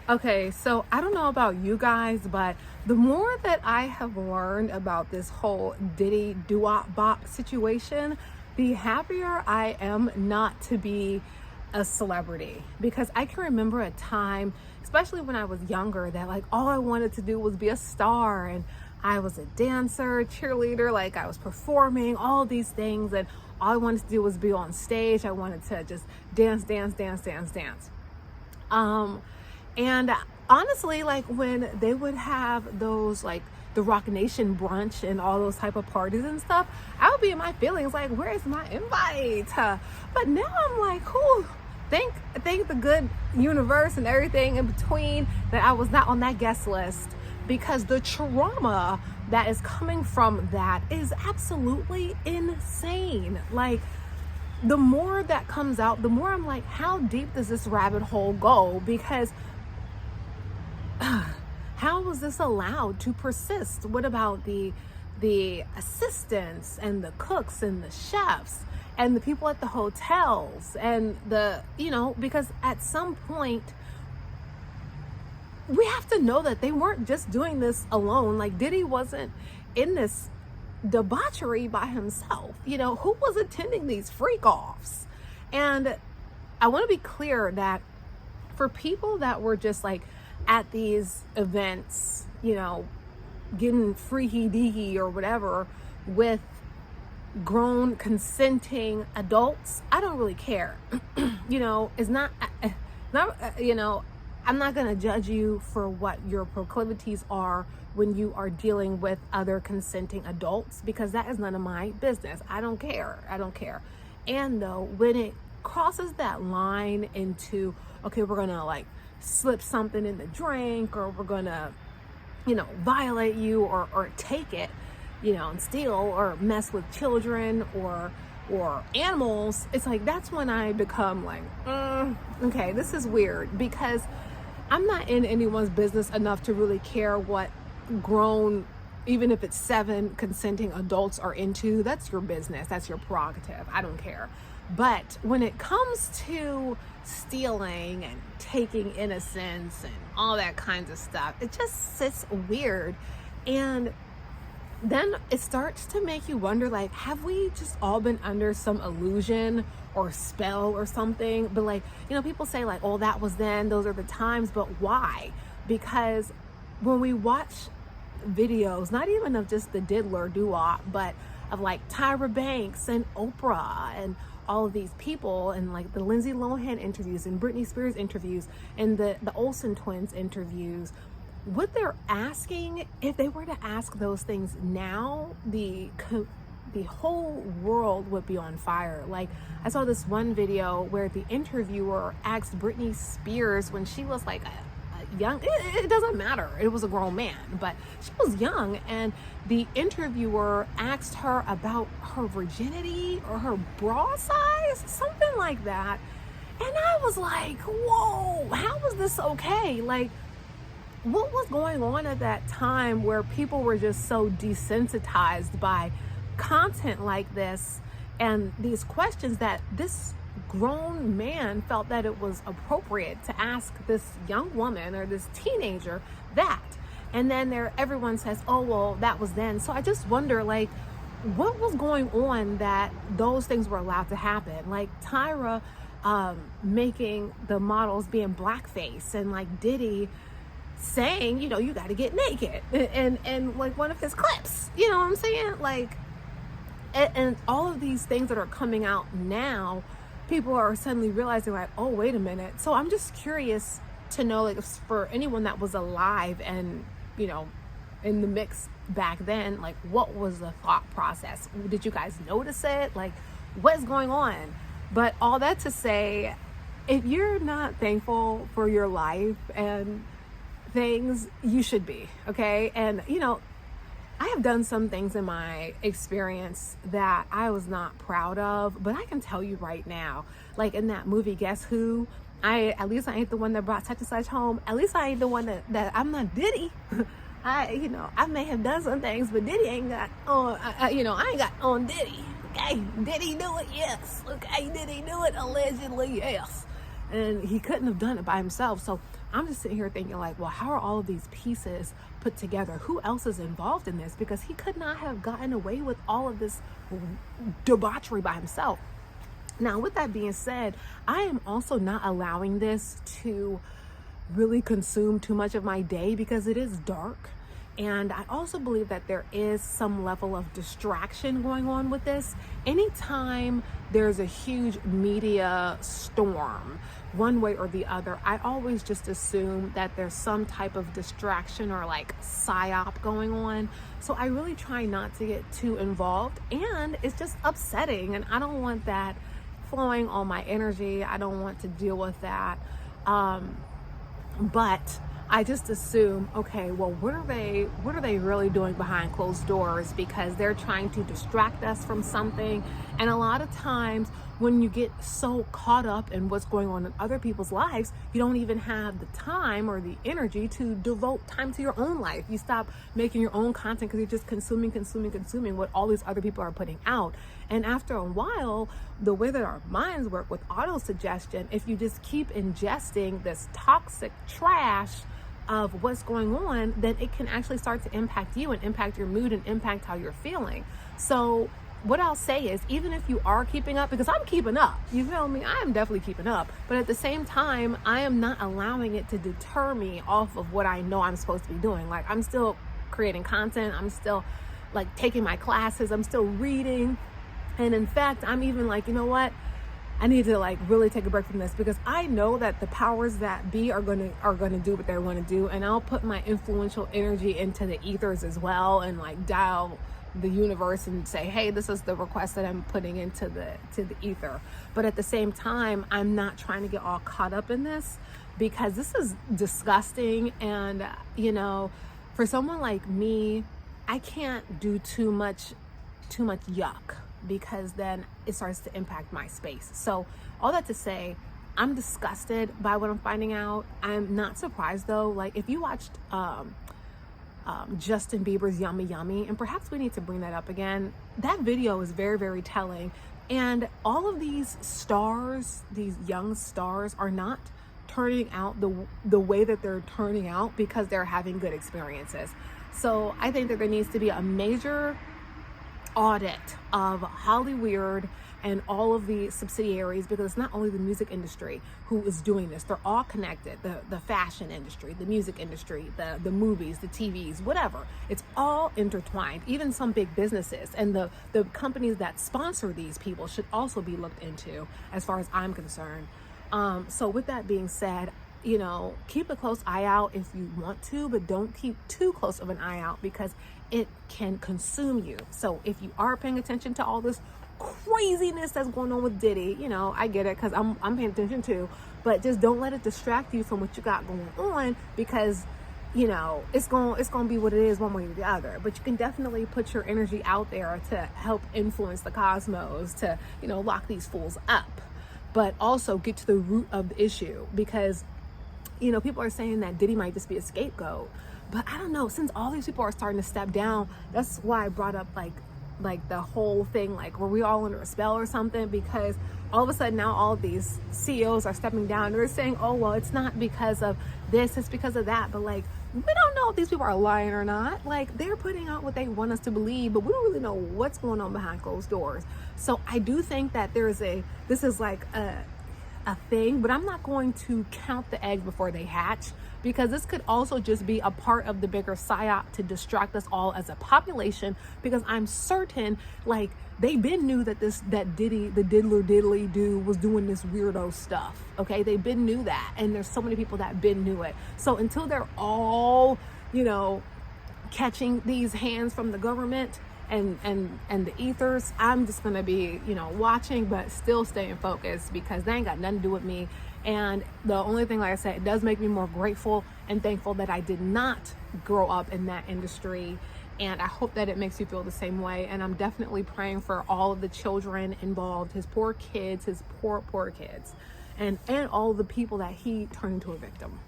Okay, so I don't know about you guys, but the more that I have learned about this whole Diddy doo-wop bop situation, the happier I am not to be a celebrity. Because I can remember a time, especially when I was younger, that like all I wanted to do was be a star, and I was a dancer, cheerleader, like I was performing, all these things, and all I wanted to do was be on stage. I wanted to just dance, dance, dance, dance, dance. And honestly, like when they would have those like the Rock Nation brunch and all those type of parties and stuff, I would be in my feelings like, where's my invite? But now I'm like, whew, thank the good universe and everything in between that I was not on that guest list, because the trauma that is coming from that is absolutely insane. Like, the more that comes out, the more I'm like, how deep does this rabbit hole go? Because how was this allowed to persist? What about the assistants and the cooks and the chefs and the people at the hotels and because at some point we have to know that they weren't just doing this alone. Like, Diddy wasn't in this debauchery by himself. Who was attending these freak offs? And I want to be clear that for people that were just like at these events, getting freaky deaky or whatever with grown consenting adults, I don't really care. It's not I'm not going to judge you for what your proclivities are when you are dealing with other consenting adults, because that is none of my business. I don't care. And though, when it crosses that line into, okay, we're going to like slip something in the drink, or we're going to, violate you or take it, and steal or mess with children or animals, it's like, that's when I become like, okay, this is weird, because I'm not in anyone's business enough to really care what grown, even if it's 7 consenting adults are into. That's your business. That's your prerogative. I don't care. But when it comes to stealing and taking innocence and all that kinds of stuff, it just sits weird. And then it starts to make you wonder, like, have we just all been under some illusion or spell or something? But like, people say like, oh, that was then, those are the times. But why? Because when we watch videos, not even of just the diddler doo-wop, but of like Tyra Banks and Oprah and all of these people, and like the Lindsay Lohan interviews and Britney Spears interviews and the Olsen twins interviews, what they're asking, if they were to ask those things now, the whole world would be on fire. Like, I saw this one video where the interviewer asked Britney Spears when she was like a young, it doesn't matter, it was a grown man, but she was young, and the interviewer asked her about her virginity or her bra size, something like that. And I was like, whoa, how was this okay? Like, what was going on at that time where people were just so desensitized by content like this and these questions, that this grown man felt that it was appropriate to ask this young woman or this teenager that? And then everyone says, oh, well, that was then. So I just wonder, like, what was going on that those things were allowed to happen? Like Tyra making the models being blackface, and like Diddy saying, you got to get naked, and like one of his clips, you know what I'm saying? Like, and all of these things that are coming out now, people are suddenly realizing like, oh, wait a minute. So I'm just curious to know, like, for anyone that was alive and, in the mix back then, like, what was the thought process? Did you guys notice it? Like, what's going on? But all that to say, if you're not thankful for your life and things, you should be, okay? And, I have done some things in my experience that I was not proud of, but I can tell you right now, like in that movie, Guess Who? At least I ain't the one that brought such and such home. At least I ain't the one that I'm not Diddy. I may have done some things, but Diddy ain't got on, I ain't got on Diddy. Okay, Diddy do it? Yes. Okay, Diddy do it? Allegedly, yes. and he couldn't have done it by himself. So I'm just sitting here thinking like, well, how are all of these pieces put together? Who else is involved in this? Because he could not have gotten away with all of this debauchery by himself. Now, with that being said, I am also not allowing this to really consume too much of my day because it is dark. And I also believe that there is some level of distraction going on with this. Anytime there's a huge media storm, one way or the other, I always just assume that there's some type of distraction or like psyop going on. So I really try not to get too involved, and it's just upsetting, and I don't want that flowing on my energy. I don't want to deal with that. But I just assume, okay, well, what are they really doing behind closed doors? Because they're trying to distract us from something. And a lot of times when you get so caught up in what's going on in other people's lives, you don't even have the time or the energy to devote time to your own life. You stop making your own content because you're just consuming what all these other people are putting out. And after a while, the way that our minds work with auto-suggestion, if you just keep ingesting this toxic trash of what's going on, then it can actually start to impact you and impact your mood and impact how you're feeling. So what I'll say is, even if you are keeping up, because I'm keeping up, you feel me? I am definitely keeping up. But at the same time, I am not allowing it to deter me off of what I know I'm supposed to be doing. Like, I'm still creating content. I'm still like taking my classes. I'm still reading. And in fact, I'm even like, you know what? I need to like really take a break from this, because I know that the powers that be are gonna do what they want to do, and I'll put my influential energy into the ethers as well, and like dial the universe and say, hey, this is the request that I'm putting into the ether. But at the same time, I'm not trying to get all caught up in this, because this is disgusting. And you know, for someone like me, I can't do too much yuck, because then it starts to impact my space. So all that to say, I'm disgusted by what I'm finding out. I'm not surprised though. Like, if you watched Justin Bieber's Yummy Yummy, and perhaps we need to bring that up again, that video is very, very telling. And all of these stars, these young stars, are not turning out the way that they're turning out because they're having good experiences. So I think that there needs to be a major audit of Hollyweird and all of the subsidiaries, because it's not only the music industry who is doing this, they're all connected. The fashion industry, the music industry, the movies, the TVs, whatever, it's all intertwined. Even some big businesses and the companies that sponsor these people should also be looked into, as far as I'm concerned. So with that being said, you know, keep a close eye out if you want to, but don't keep too close of an eye out, because it can consume you. So if you are paying attention to all this craziness that's going on with Diddy, you know, I get it, because I'm paying attention too, but just don't let it distract you from what you got going on, because you know, it's going to be what it is one way or the other. But you can definitely put your energy out there to help influence the cosmos, to, you know, lock these fools up, but also get to the root of the issue. Because, you know, people are saying that Diddy might just be a scapegoat, but I don't know, since all these people are starting to step down, that's why I brought up like the whole thing, like, were we all under a spell or something? Because all of a sudden now all of these CEOs are stepping down. They're saying, oh, well, it's not because of this, it's because of that. But like, we don't know if these people are lying or not. Like, they're putting out what they want us to believe, but we don't really know what's going on behind closed doors. So I do think that this is like a thing, but I'm not going to count the eggs before they hatch, because this could also just be a part of the bigger psyop to distract us all as a population. Because I'm certain, like, they been knew that Diddy, the diddly dude, was doing this weirdo stuff. Okay, they been knew that, and there's so many people that been knew it. So until they're all, you know, catching these hands from the government and the ethers, I'm just gonna be, you know, watching, but still staying focused, because they ain't got nothing to do with me. And the only thing, like I said, it does make me more grateful and thankful that I did not grow up in that industry. And I hope that it makes you feel the same way. And I'm definitely praying for all of the children involved, his poor kids, his poor kids, and all the people that he turned into a victim.